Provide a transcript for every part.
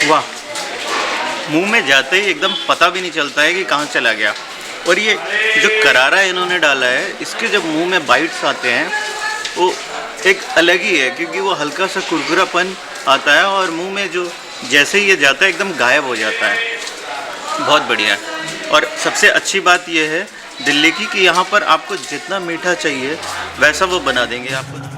वाह, मुंह में जाते ही एकदम पता भी नहीं चलता है कि कहाँ चला गया। और ये जो करारा इन्होंने डाला है, इसके जब मुंह में बाइट्स आते हैं वो एक अलग ही है, क्योंकि वो हल्का सा कुरकुरापन आता है और मुंह में जो जैसे ही ये जाता है एकदम गायब हो जाता है। बहुत बढ़िया है। और सबसे अच्छी बात ये है दिल्ली की कि यहाँ पर आपको जितना मीठा चाहिए वैसा वो बना देंगे आपको।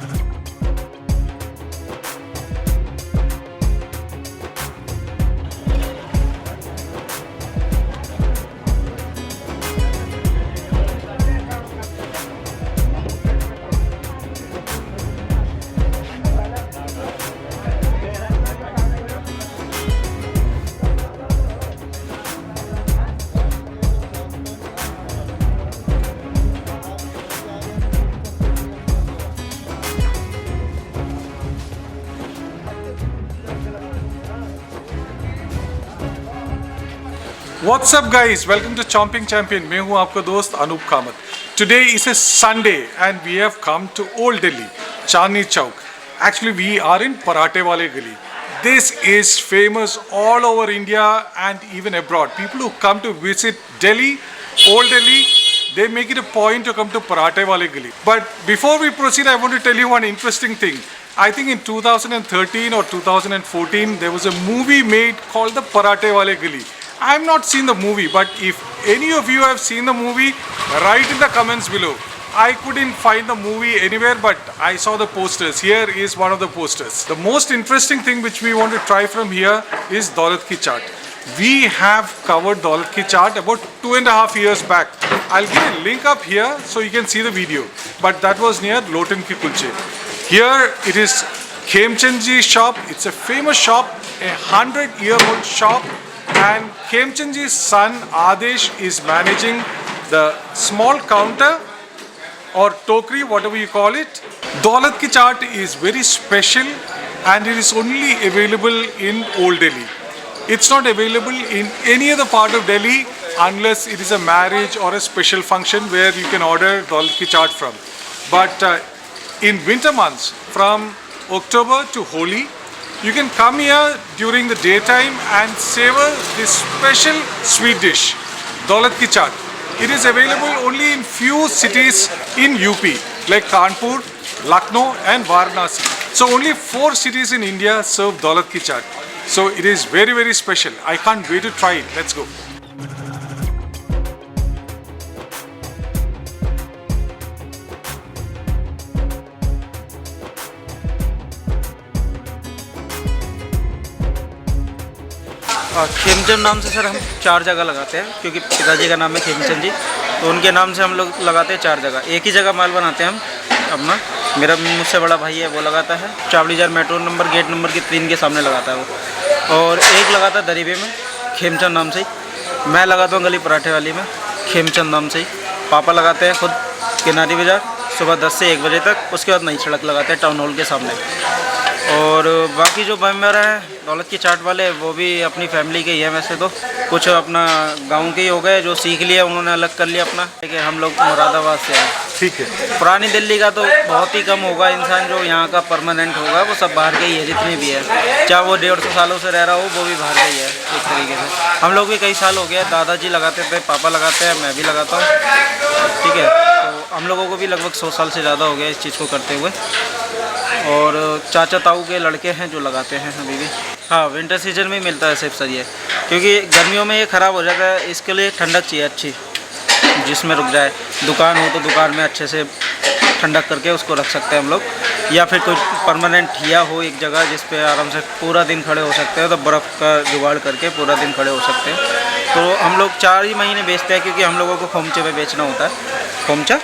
What's up guys? Welcome to Chomping Champion. मैं हूँ आपका दोस्त Anoop Kamat. Today is a Sunday and we have come to Old Delhi, Chandni Chowk. Actually we are in Parathe Wale Gali. This is famous all over India and even abroad. People who come to visit Delhi, Old Delhi, they make it a point to come to Parathe Wale Gali. But before we proceed, I want to tell you one interesting thing. I think in 2013 or 2014 there was a movie made called the Parathe Wale Gali. I have not seen the movie, but if any of you have seen the movie, write in the comments below. I couldn't find the movie anywhere, but I saw the posters. Here is one of the posters. The most interesting thing which we want to try from here is Daulat Ki Chaat. We have covered Daulat Ki Chaat about 2.5 years back. I'll give a link up here so you can see the video. But that was near Lotan Ki Kulche. Here it is Khemchand Ji's shop. It's a famous shop, a 100-year-old shop. And Khemchand Ji's son Adesh is managing the small counter or tokri, whatever you call it. Daulat Ki Chaat is very special and it is only available in Old Delhi. It's not available in any other part of Delhi unless it is a marriage or a special function where you can order Daulat Ki Chaat from. But in winter months, from October to Holi, you can come here during the daytime and savor this special sweet dish, Daulat Ki Chaat. It is available only in few cities in UP like Kanpur, Lucknow and Varanasi. So only 4 cities in India serve Daulat Ki Chaat. So it is very, very special. I can't wait to try it. Let's go. Khemchand नाम से sir हम 4 जगह लगाते हैं, क्योंकि पिताजी का नाम है खेमचंद जी, तो उनके नाम से हम लोग लगाते हैं 4 जगह। एक ही जगह माल बनाते हैं हम अपना। मेरा मुझसे बड़ा भाई है, वो लगाता है चावड़ीजार मेट्रो नंबर गेट नंबर की 3 के सामने लगाता है वो। और एक लगाता है दरीबे में खेमचंद नाम से ही। मैं लगाता हूँ गली पराठे वाली में खेमचंद नाम से ही। पापा लगाते हैं खुद किनारी बाज़ार सुबह 10 से 1 बजे तक। उसके बाद नई सड़क लगाते हैं टाउन हॉल के सामने। और बाकी जो मेंबर हैं दौलत की चाट वाले, वो भी अपनी फैमिली के ही हैं। वैसे तो कुछ अपना गांव के ही हो गए, जो सीख लिया उन्होंने अलग कर लिया अपना। ठीक है, हम लोग मुरादाबाद से हैं। ठीक है। पुरानी दिल्ली का तो बहुत ही कम होगा इंसान जो यहाँ का परमानेंट होगा, वो सब बाहर के ही है जितने भी है। चाहे वो 150 सालों से रह रहा हो, वो भी बाहर का ही है एक तरीके से। हम लोग भी कई साल हो गया, दादाजी लगाते थे, पापा लगाते हैं, मैं भी लगाता हूँ। ठीक है, तो हम लोगों को भी लगभग 100 साल से ज़्यादा हो गया इस चीज़ को करते हुए। और चाचा ताऊ के लड़के हैं जो लगाते हैं अभी भी। हाँ, विंटर सीजन में मिलता है सिर्फ सर ये, क्योंकि गर्मियों में ये ख़राब हो जाता है। इसके लिए ठंडक चाहिए अच्छी, जिसमें रुक जाए। दुकान हो तो दुकान में अच्छे से ठंडक करके उसको रख सकते हैं हम लोग, या फिर कोई परमानेंट ठिया हो एक जगह जिस पे आराम से पूरा दिन खड़े हो सकते हैं, तो बर्फ़ का जुगाड़ करके पूरा दिन खड़े हो सकते हैं। तो हम लोग 4 ही महीने बेचते हैं, क्योंकि हम लोगों को खोमचे पे बेचना होता है। खोमचा,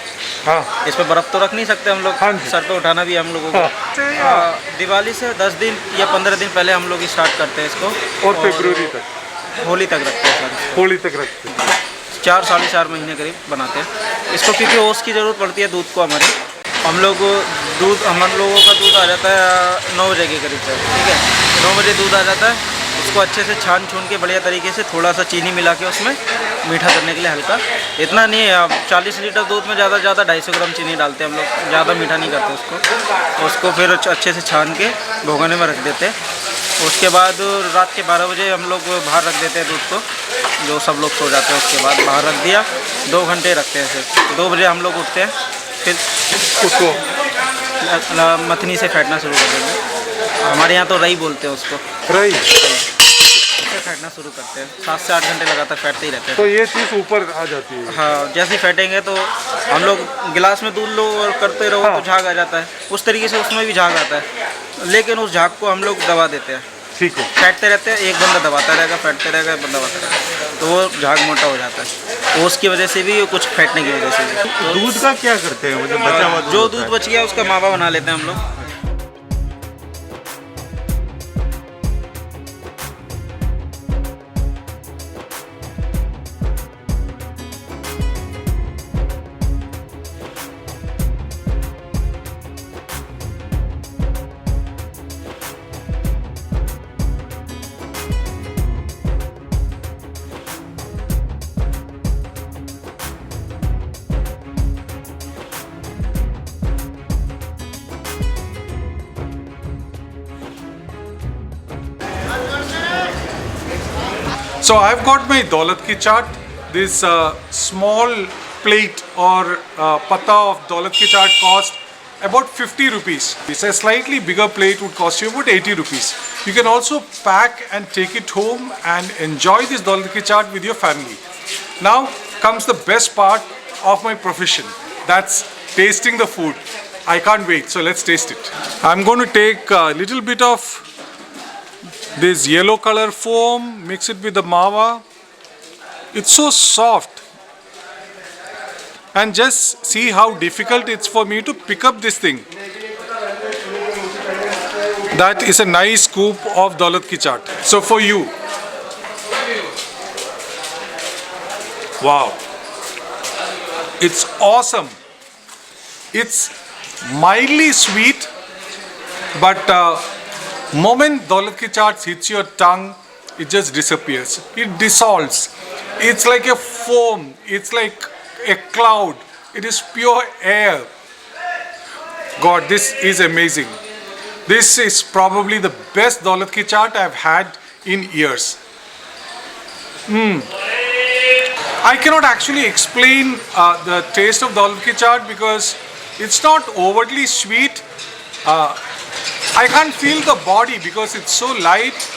हाँ, इस पर बर्फ़ तो रख नहीं सकते हम लोग। हाँ, सर पे उठाना भी हम लोगों को। हाँ। दिवाली से 10 दिन या 15 दिन पहले हम लोग स्टार्ट करते हैं इसको, और फरवरी तक, होली तक रखते हैं सर। होली तक रखते हैं। 4 साढ़े 4 महीने करीब बनाते हैं इसको, क्योंकि ओस की ज़रूरत पड़ती है दूध को हमारे। हम लोगों का दूध आ जाता है 9 बजे के करीब से। ठीक है, 9 बजे दूध आ जाता है। उसको अच्छे से छान छून के बढ़िया तरीके से थोड़ा सा चीनी मिला के उसमें मीठा करने के लिए हल्का, इतना नहीं है। अब 40 लीटर दूध में ज़्यादा 250 ग्राम चीनी डालते हैं हम लोग, ज़्यादा मीठा नहीं करते उसको। फिर अच्छे से छान के भगोने में रख देते हैं। उसके बाद रात के 12 बजे हम लोग बाहर रख देते हैं दूध को, जो सब लोग सो जाते हैं उसके बाद बाहर रख दिया, 2 घंटे रखते हैं। फिर 2 बजे हम लोग उठते हैं, फिर उसको मथनी से फेंटना शुरू कर देंगे। हमारे यहाँ तो रई बोलते हैं उसको, रही, उससे फेंटना शुरू करते हैं। 7 से 8 घंटे लगातार फेंटते ही रहते हैं। तो ये चीज़ ऊपर आ जाती है। हाँ, जैसे ही फेंटेंगे तो हम लोग गिलास में दूध लो और करते रहो हाँ। तो झाग आ जाता है, उस तरीके से उसमें भी झाग आता है, लेकिन उस झाग को हम लोग दबा देते हैं। ठीक है। फेंटते रहते हैं, एक बंदा दबाता रहेगा, फेंटते रहेगा, एक बंदा दबाता रहेगा, तो वो झाग मोटा हो जाता है। तो उसकी वजह से भी, कुछ फेंटने की वजह से भी। तो दूध का क्या करते हैं, वो जो बचा हुआ जो होता दूध है? बच गया उसका मावा बना लेते हैं हम लोग। So I've got my Daulat ki chaat. This small plate or patta of Daulat ki chaat cost about 50 rupees. It's a slightly bigger plate would cost you about 80 rupees. You can also pack and take it home and enjoy this Daulat ki chaat with your family. Now comes the best part of my profession. That's tasting the food. I can't wait. So let's taste it. I'm going to take a little bit of this yellow color foam, mix it with the mawa. It's so soft, and just see how difficult it's for me to pick up this thing. That is a nice scoop of Daulat ki chaat. So for you, wow, it's awesome. It's mildly sweet, but moment Daulat ki chaat hits your tongue, it just disappears. It dissolves. It's like a foam. It's like a cloud. It is pure air. God, this is amazing. This is probably the best Daulat ki chaat I've had in years. I cannot actually explain the taste of Daulat ki chaat because it's not overtly sweet. I can't feel the body because it's so light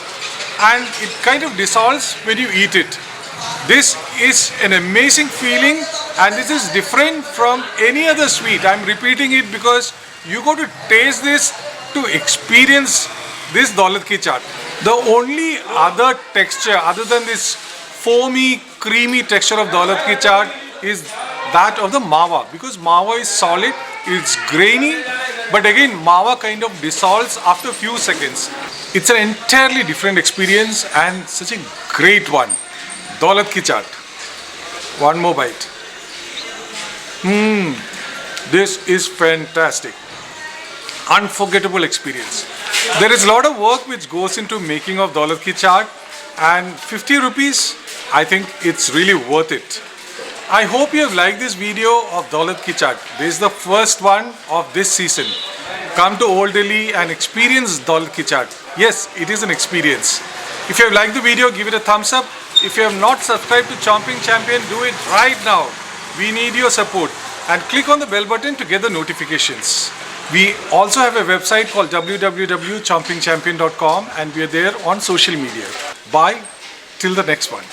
and it kind of dissolves when you eat it. This is an amazing feeling and this is different from any other sweet. I'm repeating it because you got to taste this to experience this Daulat ki chaat. The only other texture other than this foamy, creamy texture of Daulat ki chaat is that of the mawa, because mawa is solid, it's grainy, but again mawa kind of dissolves after a few seconds. It's an entirely different experience and such a great one. Daulat ki chaat. One more bite. This is fantastic. Unforgettable experience. There is a lot of work which goes into making of Daulat ki chaat, and 50 rupees, I think it's really worth it. I hope you have liked this video of Daulat ki chaat. This is the first one of this season. Come to Old Delhi and experience Daulat ki chaat. Yes, it is an experience. If you have liked the video, give it a thumbs up. If you have not subscribed to Chomping Champion, do it right now. We need your support. And click on the bell button to get the notifications. We also have a website called www.chompingchampion.com and we are there on social media. Bye till the next one.